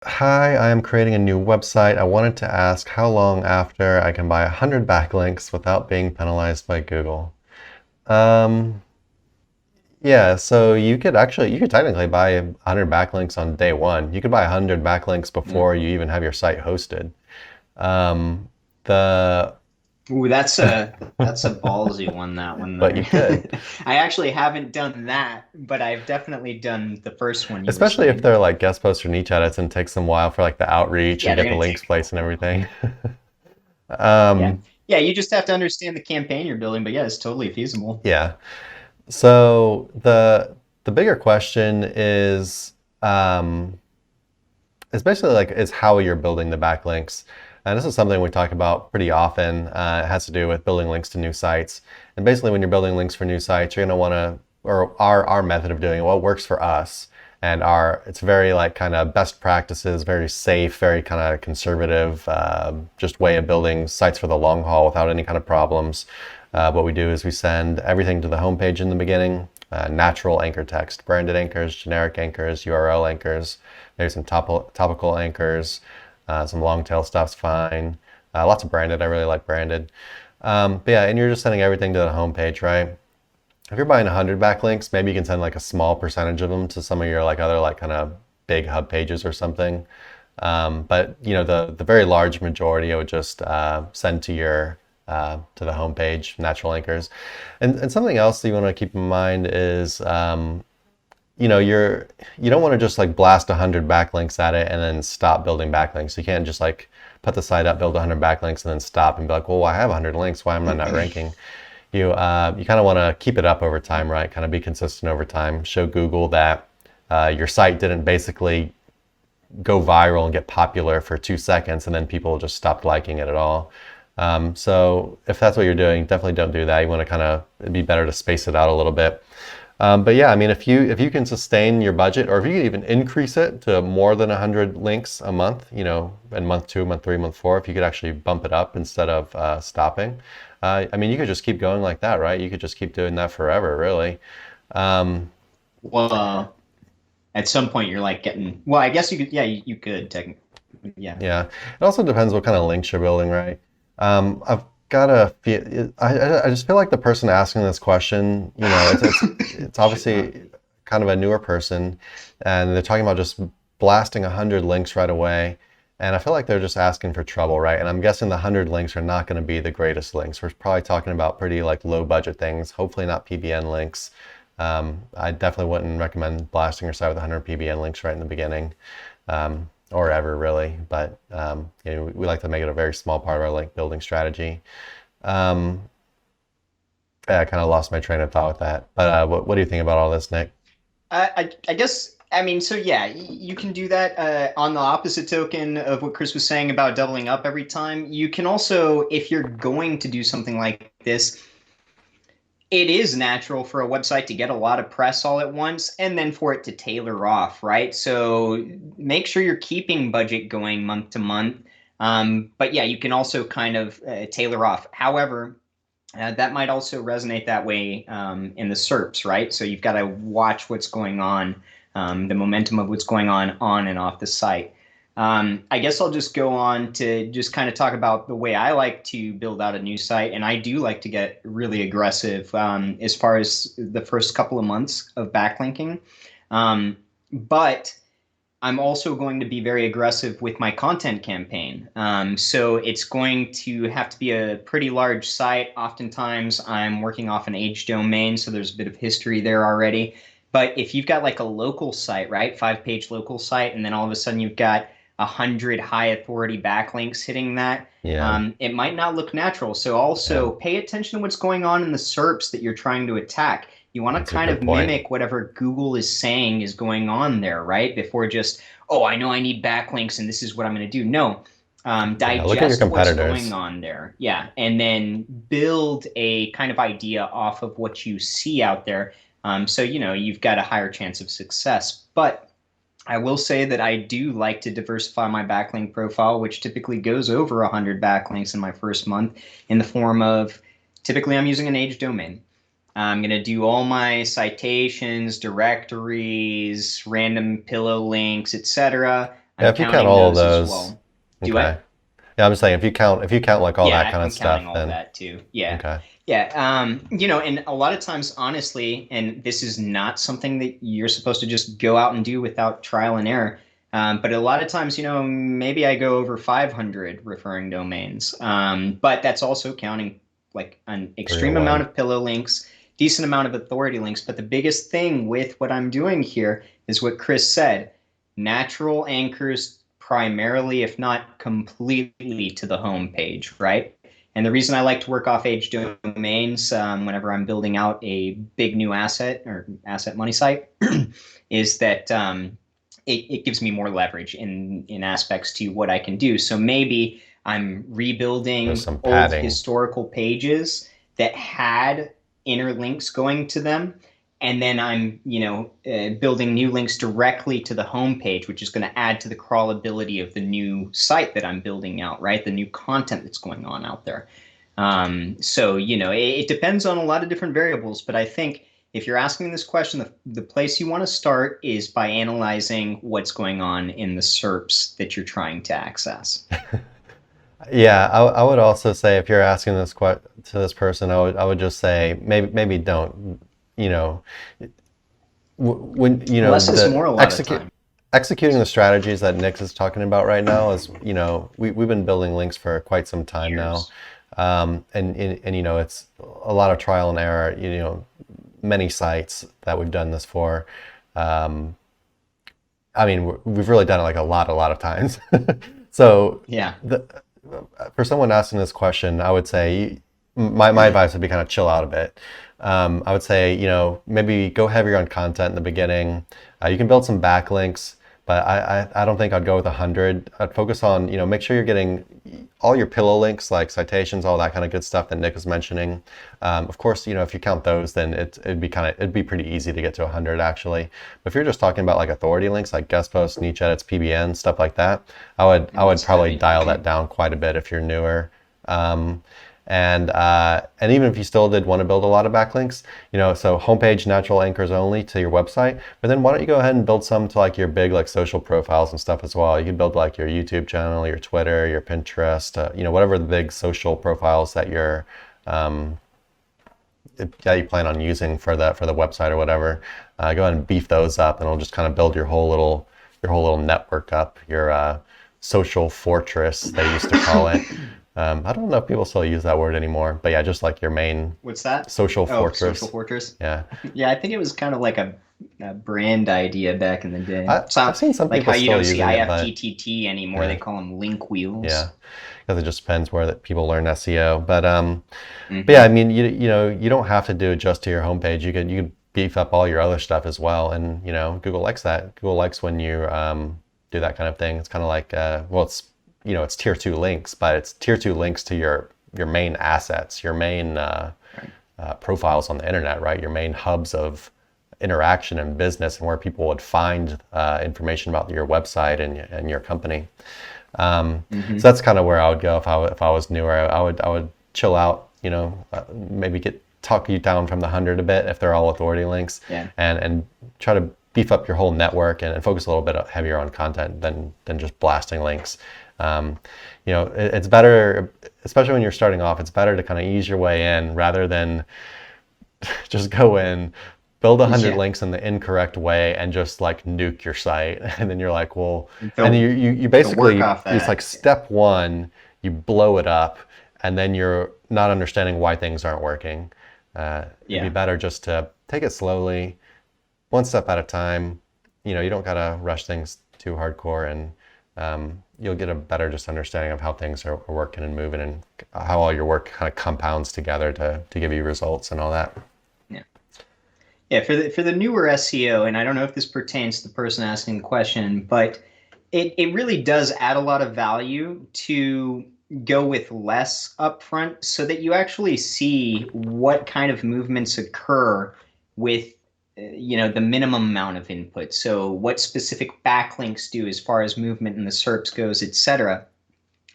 Hi, I am creating a new website. I wanted to ask how long after I can buy 100 backlinks without being penalized by Google. Um, yeah, so you could technically buy 100 backlinks on day one. You could buy 100 backlinks before Mm. you even have your site hosted. Um, the, Ooh, that's a ballsy one, that one but you there. could, I actually haven't done that, but I've definitely done the first one you were especially if saying. they're like guest posts or niche edits and it takes them a while for like the outreach Yeah, and they're get the gonna links take a placed and while. everything. Yeah. Um, Yeah, you just have to understand the campaign you're building, but yeah, it's totally feasible. yeah. So the bigger question um, is basically like is how you're building the backlinks, and this is something we talk about pretty often. It has to do with building links to new sites, and basically when you're building links for new sites, you're gonna want to, or our method of doing it, what works for us, and our it's very like kind of best practices, very safe, very kind of conservative, just way of building sites for the long haul without any kind of problems. What we do is we send everything to the homepage in the beginning, natural anchor text, branded anchors, generic anchors, URL anchors, maybe some topical anchors, some long tail stuff's fine. Lots of branded. I really like branded. But yeah, and you're just sending everything to the homepage, right? If you're buying 100 backlinks, maybe you can send like a small percentage of them to some of your like other like kind of big hub pages or something. But you know the very large majority I would just send to your to the homepage, natural anchors. And something else that you want to keep in mind is you know you don't want to just like blast 100 backlinks at it and then stop building backlinks. You can't just like put the site up, build 100 backlinks, and then stop and be like, well, I have 100 links. Why am I not ranking? You kind of want to keep it up over time, right? Kind of be consistent over time. Show Google that your site didn't basically go viral and get popular for 2 seconds and then people just stopped liking it at all. So if that's what you're doing, definitely don't do that. You want to kind of, it'd be better to space it out a little bit. But yeah, I mean, if you can sustain your budget, or if you can even increase it to more than 100 links a month, you know, in month two, month three, month four, if you could actually bump it up instead of stopping, I mean, you could just keep going like that, right? You could just keep doing that forever, really. Um, Well, at some point you're like getting, well, I guess you could, yeah, you could technically, yeah. Yeah, it also depends what kind of links you're building, right? I've got a feel. I just feel like the person asking this question, you know, it's Uh, obviously kind of a newer person, and they're talking about just blasting 100 links right away, and I feel like they're just asking for trouble, right? And I'm guessing the 100 links are not going to be the greatest links. We're probably talking about pretty like low budget things. Hopefully not PBN links. I definitely wouldn't recommend blasting your site with 100 PBN links right in the beginning, or ever really. But you know, we like to make it a very small part of our link building strategy. Um, yeah, I kind of lost my train of thought with that. But what do you think about all this, Nick? I guess I mean so yeah, you can do that on the opposite token of what Chris was saying about doubling up every time. You can also, if you're going to do something like this, it is natural for a website to get a lot of press all at once and then for it to tailor off, right? So make sure you're keeping budget going month to month. But yeah, you can also kind of tailor off. However, that might also resonate that way in the SERPs, right? So you've got to watch what's going on, the momentum of what's going on and off the site. I guess I'll just go on to just kind of talk about the way I like to build out a new site. And I do like to get really aggressive as far as the first couple of months of backlinking. But I'm also going to be very aggressive with my content campaign. So it's going to have to be a pretty large site. Oftentimes, I'm working off an age domain, so there's a bit of history there already. But if you've got like a local site, right, 5 page local site, and then all of a sudden you've got 100 high authority backlinks hitting that, Yeah, it might not look natural. So yeah, also pay attention to what's going on in the SERPs that you're trying to attack. You want to that's a kind good of point. mimic whatever Google is saying is going on there, right? Before just, oh, I know I need backlinks and this is what I'm going to do. No, Yeah, look at your digest what's going competitors. on there. Yeah. And then build a kind of idea off of what you see out there. So, you know, you've got a higher chance of success. But I will say that I do like to diversify my backlink profile, which typically goes over 100 backlinks in my first month in the form of typically I'm using an age domain. I'm going to do all my citations, directories, random pillow links, etc. Yeah, I'm if you count counting all of those as those, well. Do okay. I? Yeah, I'm just saying if you count like all that Yeah, kind of I'm counting stuff, all of then that too. Yeah. okay. Yeah. And a lot of times, honestly, and this is not something that you're supposed to just go out and do without trial and error. But a lot of times, maybe I go over 500 referring domains. But that's also counting like an extreme amount 301. of pillow links, decent amount of authority links. But the biggest thing with what I'm doing here is what Chris said, natural anchors primarily, if not completely, to the home page, right? And the reason I like to work off age domains whenever I'm building out a big new asset or asset money site is that it gives me more leverage in aspects to what I can do. So maybe I'm There's rebuilding some old padding. historical pages that had inner links going to them, and then I'm building new links directly to the homepage, which is going to add to the crawlability of the new site that I'm building out, right? The new content that's going on out there. So it depends on a lot of different variables, but I think if you're asking this question, the place you want to start is by analyzing what's going on in the SERPs that you're trying to access. Yeah, I would also say if you're asking this to this person, I would just say maybe don't, you know, when Less is the more a lot of time. executing the strategies that Nick is talking about right now is, we've been building links for quite some time now. Years. And it's a lot of trial and error, many sites that we've done this for. Um, I mean, we've really done it like a lot of times. So Yeah. for someone asking this question, I would say my advice would be kind of chill out a bit. I would say, maybe go heavier on content in the beginning. You can build some backlinks, but I don't think I'd go with 100. I'd focus on, make sure you're getting all your pillow links, like citations, all that kind of good stuff that Nick was mentioning. Of course, if you count those, then it'd be pretty easy to get to 100 actually. But if you're just talking about like authority links, like guest posts, niche edits, PBN, stuff like that, I would That's probably heavy. dial that down quite a bit if you're newer. Um, and even if you still did want to build a lot of backlinks, so homepage natural anchors only to your website, but then why don't you go ahead and build some to like your big like social profiles and stuff as well. You can build like your YouTube channel, your Twitter, your Pinterest, whatever the big social profiles that um, you plan on using for the website or whatever. Go ahead and beef those up, and it'll just kind of build your whole little network up, your social fortress they used to call it. I don't know if people still use that word anymore, but yeah, just like your main What's that? social Oh, Social fortress. Fortress. Yeah, Yeah, I think it was kind of like a brand idea back in the day. I've So, seen some like people how you still don't see using it, but IFTTT anymore, they yeah, call them link yeah, wheels. because it just depends where that people learn SEO. But yeah, I Hmm. mean, you don't have to do it just to your homepage. You could beef up all your other stuff as well, and Google likes that. Google likes when you do that kind of thing. It's kind of like well, it's tier two links, but it's tier two links to your main assets, your main Right. profiles on the internet, right? Your main hubs of interaction and business, and where people would find information about your website and your company. So Hmm. that's kind of where I would go if I was newer. I would chill out, maybe talk you down from the 100 a bit if they're all authority links, Yeah. and try to beef up your whole network and focus a little bit heavier on content than just blasting links. Um, it's better, especially when you're starting off. It's better to kind of ease your way in rather than just go in, build 100 Yeah. links in the incorrect way, and just like nuke your site. And then you're like, well, and They'll you they'll work basically, off it's like that. step one, you blow it up, and then you're not understanding why things aren't working. It'd be Yeah. better just to take it slowly, one step at a time. You don't gotta rush things too hardcore, and you'll get a better just understanding of how things are working and moving, and how all your work kind of compounds together to give you results and all that. Yeah. Yeah, for the newer SEO, and I don't know if this pertains to the person asking the question, but it really does add a lot of value to go with less upfront so that you actually see what kind of movements occur with the minimum amount of input. So what specific backlinks do as far as movement in the SERPs goes, etc.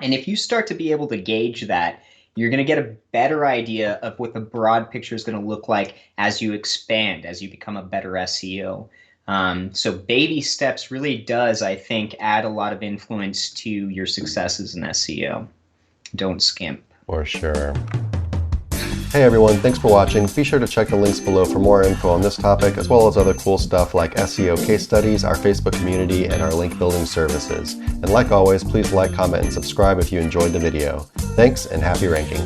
And if you start to be able to gauge that, you're going to get a better idea of what the broad picture is going to look like as you expand, as you become a better SEO. So baby steps really does, I think, add a lot of influence to your successes in SEO. Don't skimp. For sure. Hey everyone, thanks for watching. Be sure to check the links below for more info on this topic, as well as other cool stuff like SEO case studies, our Facebook community, and our link building services. And like always, please like, comment, and subscribe if you enjoyed the video. Thanks, and happy ranking.